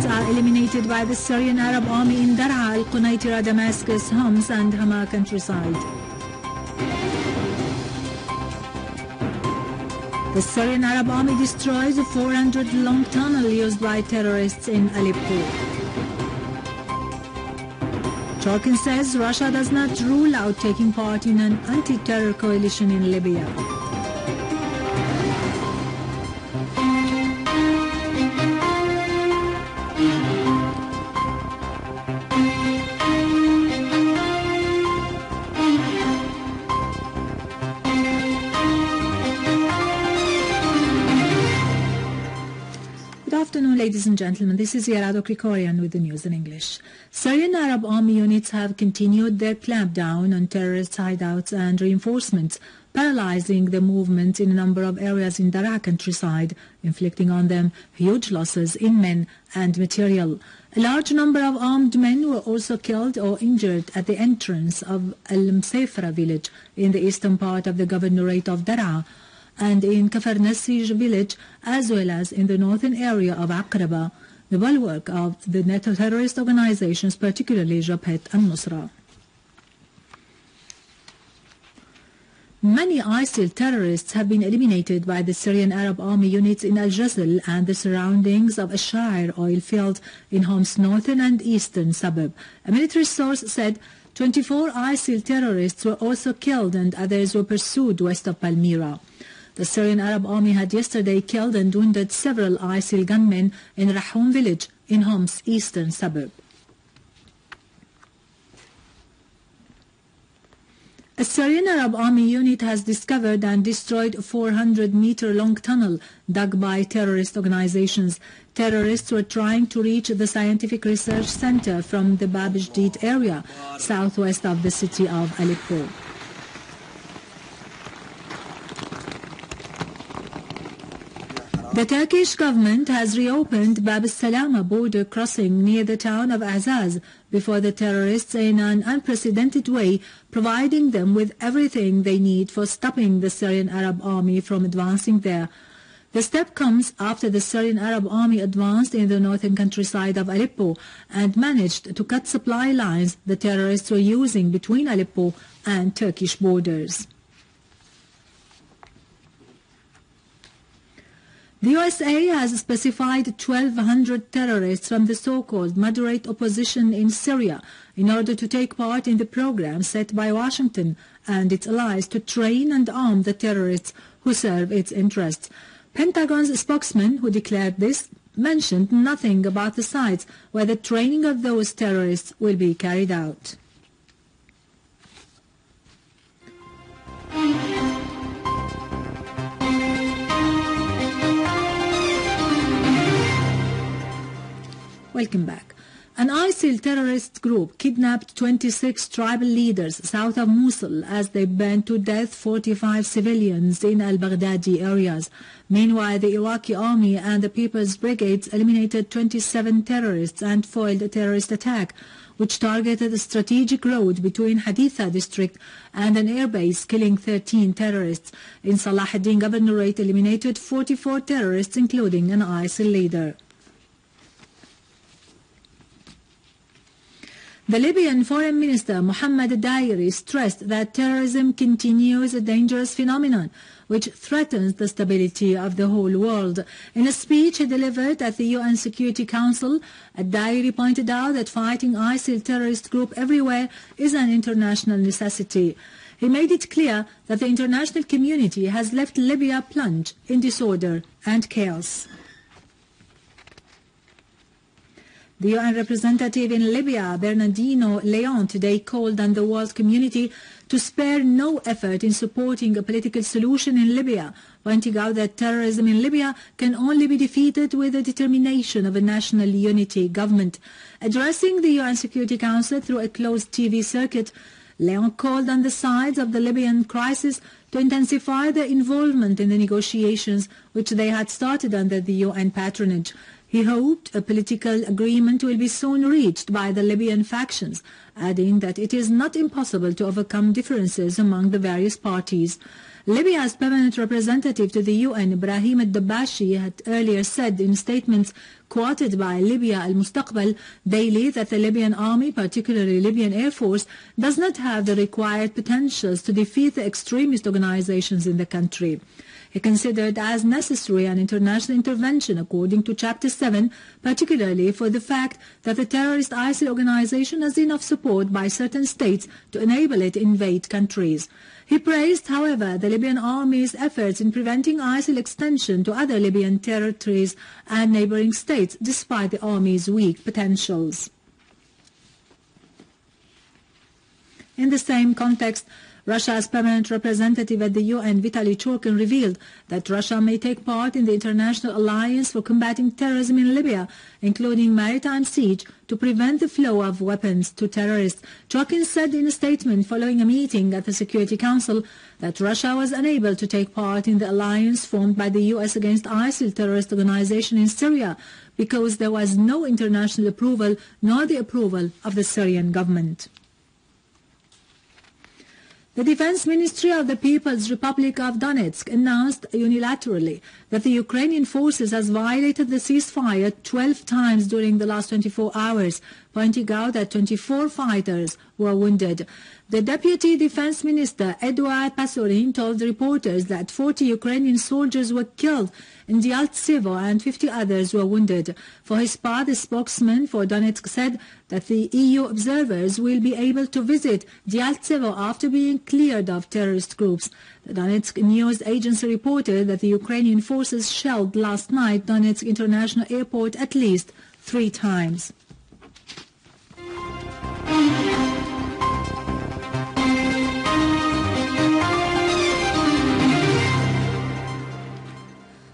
terrorists are eliminated by the Syrian Arab Army in Daraa, al-Qunaytira, Damascus, Homs and Hama countryside. The Syrian Arab Army destroys a 400-long tunnel used by terrorists in Aleppo. Turkey says Russia does not rule out taking part in an anti-terror coalition in Libya. Good afternoon, ladies and gentlemen. This is Yarado Krikorian with the news in English. Syrian Arab Army units have continued their clampdown on terrorist hideouts and reinforcements, paralyzing the movement in a number of areas in Daraa countryside, inflicting on them huge losses in men and material. A large number of armed men were also killed or injured at the entrance of Al-Mseifrah village in the eastern part of the governorate of Daraa, and in Kafarnasij village, as well as in the northern area of Akraba, the bulwark of the NATO terrorist organizations, particularly Jabhat al-Nusra. Many ISIL terrorists have been eliminated by the Syrian Arab Army units in Al-Jazl and the surroundings of Bashar oil field in Hom's northern and eastern suburb. A military source said 24 ISIL terrorists were also killed and others were pursued west of Palmyra. The Syrian Arab Army had yesterday killed and wounded several ISIL gunmen in Rahum village in Hom's eastern suburb. A Syrian Arab Army unit has discovered and destroyed a 400-meter-long tunnel dug by terrorist organizations. Terrorists were trying to reach the scientific research center from the Bab Jadid area, southwest of the city of Aleppo. The Turkish government has reopened Bab al-Salama border crossing near the town of Azaz before the terrorists in an unprecedented way, providing them with everything they need for stopping the Syrian Arab Army from advancing there. The step comes after the Syrian Arab Army advanced in the northern countryside of Aleppo and managed to cut supply lines the terrorists were using between Aleppo and Turkish borders. The USA has specified 1,200 terrorists from the so-called moderate opposition in Syria in order to take part in the program set by Washington and its allies to train and arm the terrorists who serve its interests. Pentagon's spokesman, who declared this, mentioned nothing about the sites where the training of those terrorists will be carried out. Welcome back. An ISIL terrorist group kidnapped 26 tribal leaders south of Mosul as they burned to death 45 civilians in al-Baghdadi areas. Meanwhile, the Iraqi army and the People's Brigades eliminated 27 terrorists and foiled a terrorist attack which targeted a strategic road between Haditha district and an airbase, killing 13 terrorists. In Salah ad-Din governorate eliminated 44 terrorists, including an ISIL leader. The Libyan Foreign Minister Mohammed Dairi stressed that terrorism continues a dangerous phenomenon which threatens the stability of the whole world. In a speech he delivered at the UN Security Council, Dairi pointed out that fighting ISIL terrorist group everywhere is an international necessity. He made it clear that the international community has left Libya plunged in disorder and chaos. The UN representative in Libya, Bernardino Leon, today called on the world community to spare no effort in supporting a political solution in Libya, pointing out that terrorism in Libya can only be defeated with the determination of a national unity government. Addressing the UN Security Council through a closed TV circuit, Leon called on the sides of the Libyan crisis to intensify their involvement in the negotiations which they had started under the UN patronage. He hoped a political agreement will be soon reached by the Libyan factions, adding that it is not impossible to overcome differences among the various parties. Libya's permanent representative to the UN, Ibrahim al-Dabashi, had earlier said in statements quoted by Libya al-Mustaqbal daily that the Libyan army, particularly Libyan Air Force, does not have the required potentials to defeat the extremist organizations in the country. He considered as necessary an international intervention according to Chapter 7, particularly for the fact that the terrorist ISIL organization has enough support by certain states to enable it to invade countries. He praised, however, the Libyan army's efforts in preventing ISIL extension to other Libyan territories and neighboring states, despite the army's weak potentials. In the same context, Russia's permanent representative at the UN, Vitaly Churkin, revealed that Russia may take part in the International Alliance for Combating Terrorism in Libya, including maritime siege, to prevent the flow of weapons to terrorists. Churkin said in a statement following a meeting at the Security Council that Russia was unable to take part in the alliance formed by the US against ISIL terrorist organization in Syria because there was no international approval nor the approval of the Syrian government. The Defense Ministry of the People's Republic of Donetsk announced unilaterally that the Ukrainian forces has violated the ceasefire 12 times during the last 24 hours, pointing out that 24 fighters were wounded. The Deputy Defense Minister, Eduard Pasorin, told reporters that 40 Ukrainian soldiers were killed in Dyaltsevo and 50 others were wounded. For his part, the spokesman for Donetsk said that the EU observers will be able to visit Dyaltsevo after being cleared of terrorist groups. The Donetsk news agency reported that the Ukrainian forces shelled last night Donetsk International Airport at least 3 times.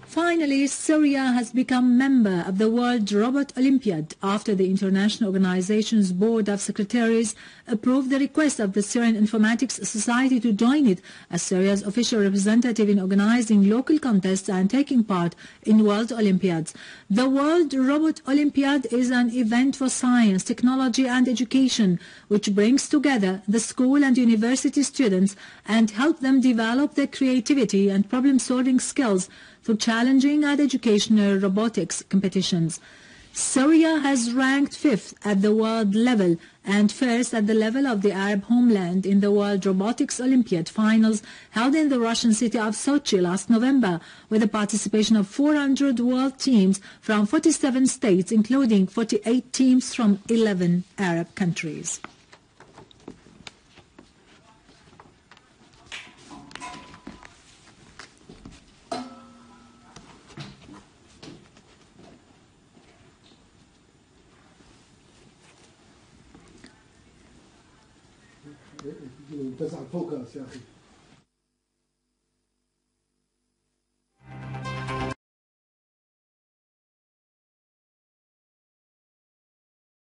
Finally, Syria has become member of the World Robot Olympiad after the international organization's board of secretaries approved the request of the Syrian Informatics Society to join it as Syria's official representative in organizing local contests and taking part in World Olympiads. The World Robot Olympiad is an event for science, technology and education which brings together the school and university students and help them develop their creativity and problem-solving skills through challenging and educational robotics competitions. Syria has ranked 5th at the world level and 1st at the level of the Arab homeland in the World Robotics Olympiad finals held in the Russian city of Sochi last November, with the participation of 400 world teams from 47 states, including 48 teams from 11 Arab countries. تزعل فوكس يا أخي.